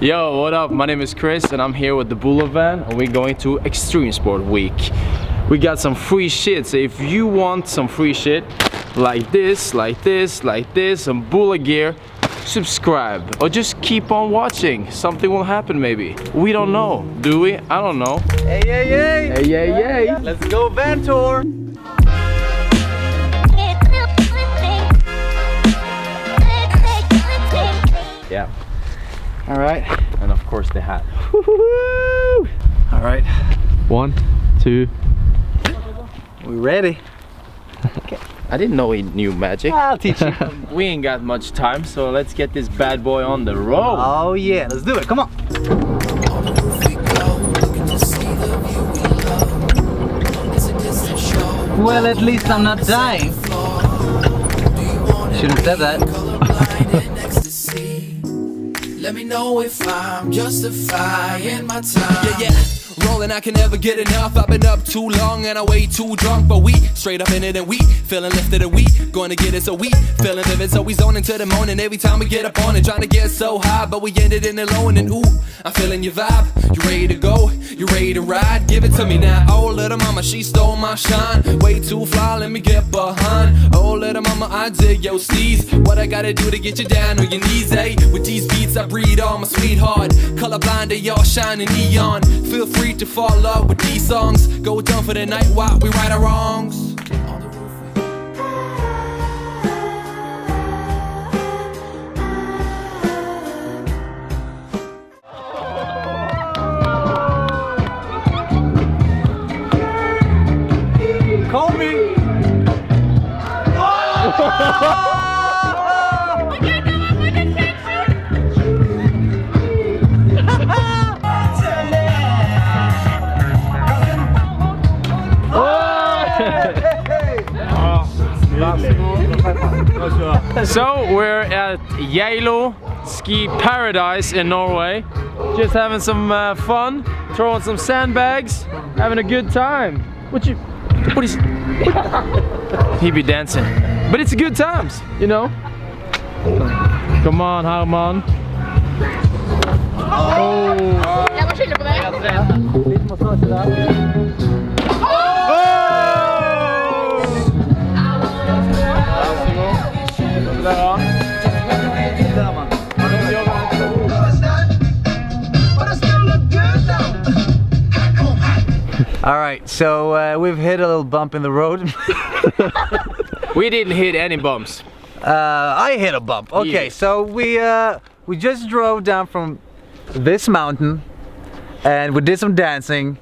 Yo, what up? My name is Chris and I'm here with the Bula Van and we're going to Extreme Sport Week. We got some free shit, so if you want some free shit like this, some Bula gear, subscribe or just keep on watching. Something will happen maybe. We don't know, do we? I don't know. Hey, hey, hey! Hey, hey, hey! Let's go van tour! Yeah. All right. And of course the hat. All right. 1, 2. We ready? Okay. I didn't know he knew magic. I'll teach you. We ain't got much time, so let's get this bad boy on the road. Oh yeah, let's do it. Come on. Well, at least I'm not dying. Shouldn't have said that. Let me know if I'm justifying my time. Yeah, yeah. Rolling, I can never get enough. I've been up too long and I way too drunk. But we straight up in it and we feeling lifted and we gonna get it, so we feeling vivid. So we zoning to the morning every time we get up on it. Trying to get so high, but we ended in the low. And ooh, I'm feeling your vibe. You ready to go? You ready to ride? Give it to me now. Oh, little mama, she stole my shine. Way too fly, let me get behind. Oh, little mama, I dig your steez. What I gotta do to get you down on your knees, eh? With these beats I breathe on my sweetheart. Colorblind, they all shining neon. Feel free to fall in love with these songs. Go down for the night while we right our wrongs. Call me. So we're at Geilo Ski Paradise in Norway. Just having some fun, throwing some sandbags, having a good time. What is he be dancing? But it's good times, you know. Come on, Herman. Oh. Jag var skyldig på dig. Lite massage där. All right, so we've hit a little bump in the road. We didn't hit any bumps. I hit a bump. Okay, so we just drove down from this mountain and we did some dancing.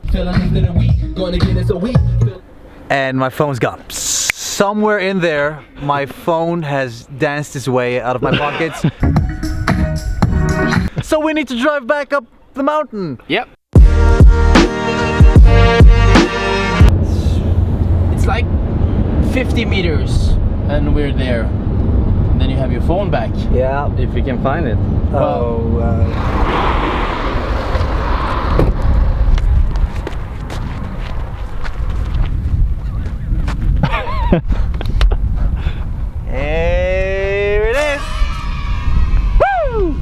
And my phone's gone. Somewhere in there, my phone has danced its way out of my pockets. So we need to drive back up the mountain. Yep. It's like 50 meters and we're there. And then you have your phone back. Yeah. If we can find it. Here it is. Woo!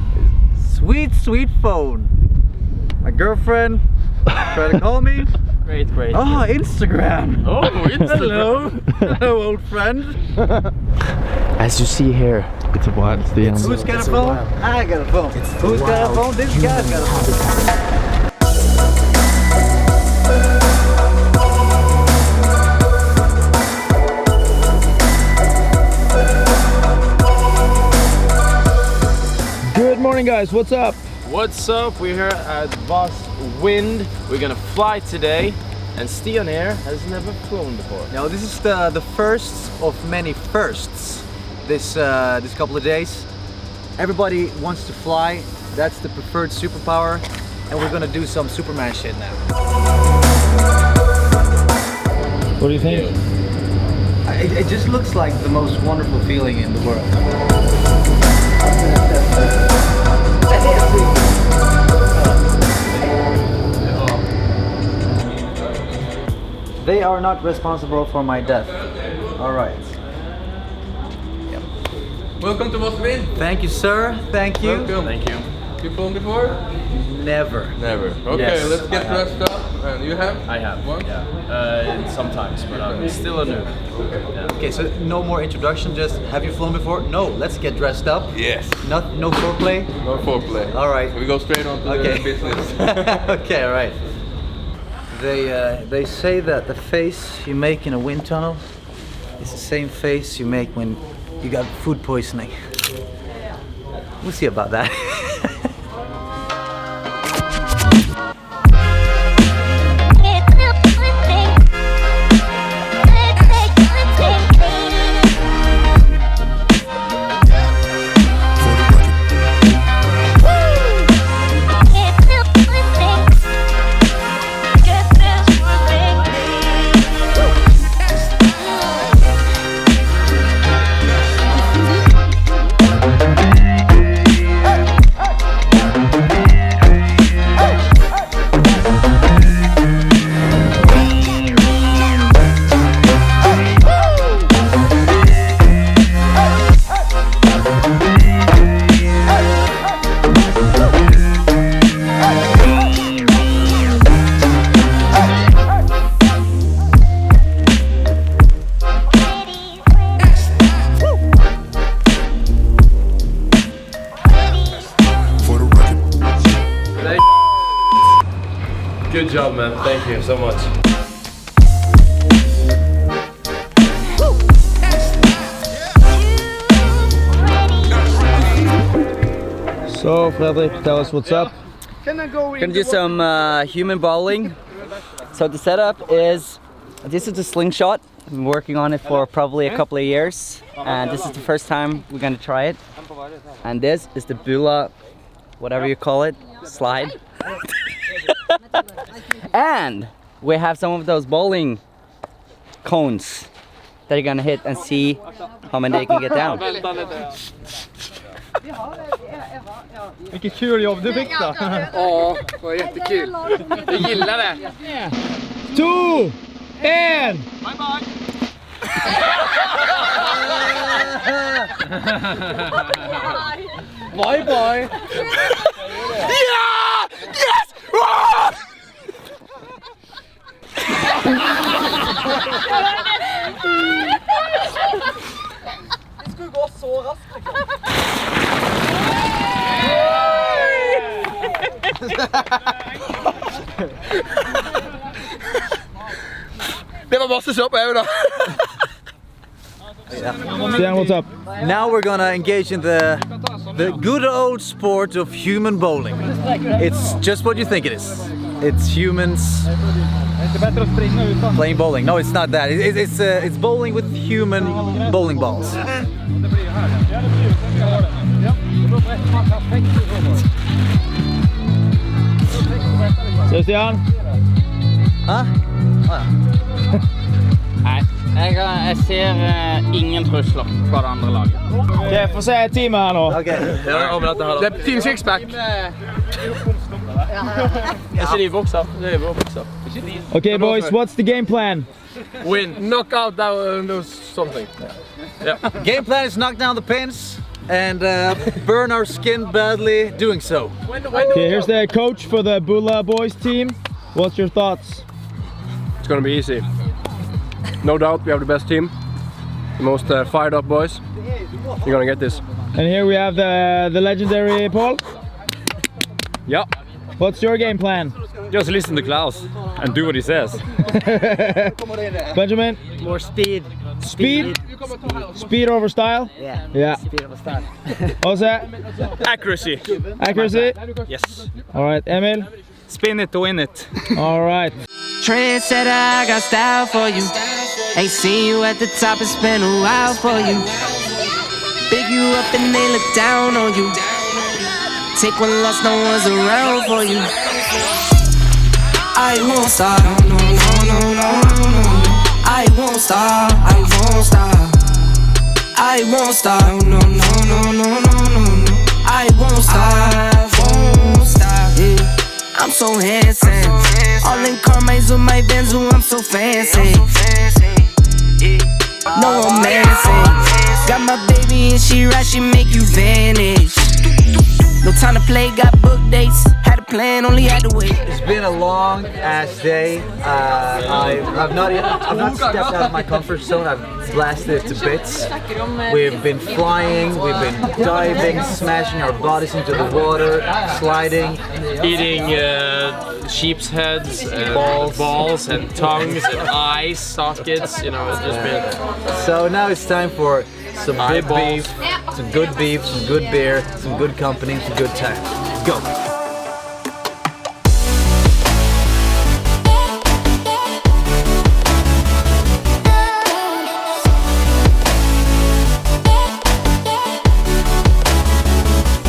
Sweet, sweet phone. My girlfriend tried to call me. Great. Oh, Instagram. Oh, Hello. Hello, old friend. As you see here, It's a wild Stian. Who's got a phone? I got a phone. Who's got a phone? This guy's got a phone. Good morning guys, what's up? What's up? We're here at Voss Vind. We're gonna fly today and Stian here has never flown before. Now this is the first of many firsts this couple of days. Everybody wants to fly, that's the preferred superpower, and we're gonna do some Superman shit now. What do you think? It just looks like the most wonderful feeling in the world. They are not responsible for my death. All right. Yep. Welcome to Voss Vind. Thank you, sir. Thank you. Welcome. Thank you. You flown before? Never. Never. Okay, Yes, let's get I have. dressed up. And you have? I have. One? Yeah. Sometimes, but I'm still a noob. Okay, so no more introduction, just have you flown before? No, let's get dressed up. Yes. No foreplay? No foreplay. All right. We go straight on to the business. Okay, all right. They say that the face you make in a wind tunnel is the same face you make when you got food poisoning. We'll see about that. Good job, man. Thank you so much. So, Fredrik, tell us what's up. Gonna do some human bowling. So the setup is, this is the slingshot. I've been working on it for probably a couple of years, and this is the first time we're gonna try it. And this is the Bula, whatever you call it, slide. And we have some of those bowling cones that you're gonna hit and see how many they can get down. Vilket kul jobb du fick då. Ja, det var jättekul. Jag gillar det. 2, 1! Bye bye. Ja! Yes! Ah! Det skulle gå så raskt. Det var masse sopp her da. Stian, what's up? Now we're gonna engage in the good old sport of human bowling. It's just what you think it is. It's humans playing bowling. No, it's not that. It's bowling with human bowling balls. Så Stian? Huh? Nei, jeg ser ingen trusler fra det andre laget. Okay, få se teamet her nå. Okay. Det er Team Sixpack. Okay, boys, what's the game plan? Win. Knock out those something. Game plan is knock down the pins and burn our skin badly doing so. Okay, here's the coach for the Bula boys team. What's your thoughts? It's gonna be easy. No doubt we have the best team. The most fired up boys. You're gonna get this. And here we have the legendary Paul. Yeah. What's your game plan? Just listen to Klaus and do what he says. Benjamin? More speed. Speed? Speed over style? Yeah. Speed over style. Fosse? Accuracy. Accuracy? Yes. Alright, Emil? Spin it to win it. Alright. Trendsetter, I got style for you. Ain't seen you at the top, it's been a while for you. Big you up and they look down on you. Take one loss, no one's around for you. I won't stop, no, no, no, no, no. I won't stop, I won't stop. I won't stop, no, no, no, no, no, no. I won't stop, yeah. I'm so handsome. All in Carmines with my Benz, I'm so fancy. No, I'm messing. Got got my baby and she right, she make you vanish. No time to play, got book dates. Had a plan, only had to wait. It's been a long ass day. I've not stepped out of my comfort zone. I've blasted it to bits. We've been flying, we've been diving, smashing our bodies into the water, sliding, Eating sheep's heads and balls and tongues and eyes, sockets, you know, it's just been... So now it's time for some good beef, some good beer, some good company, some good times. Go!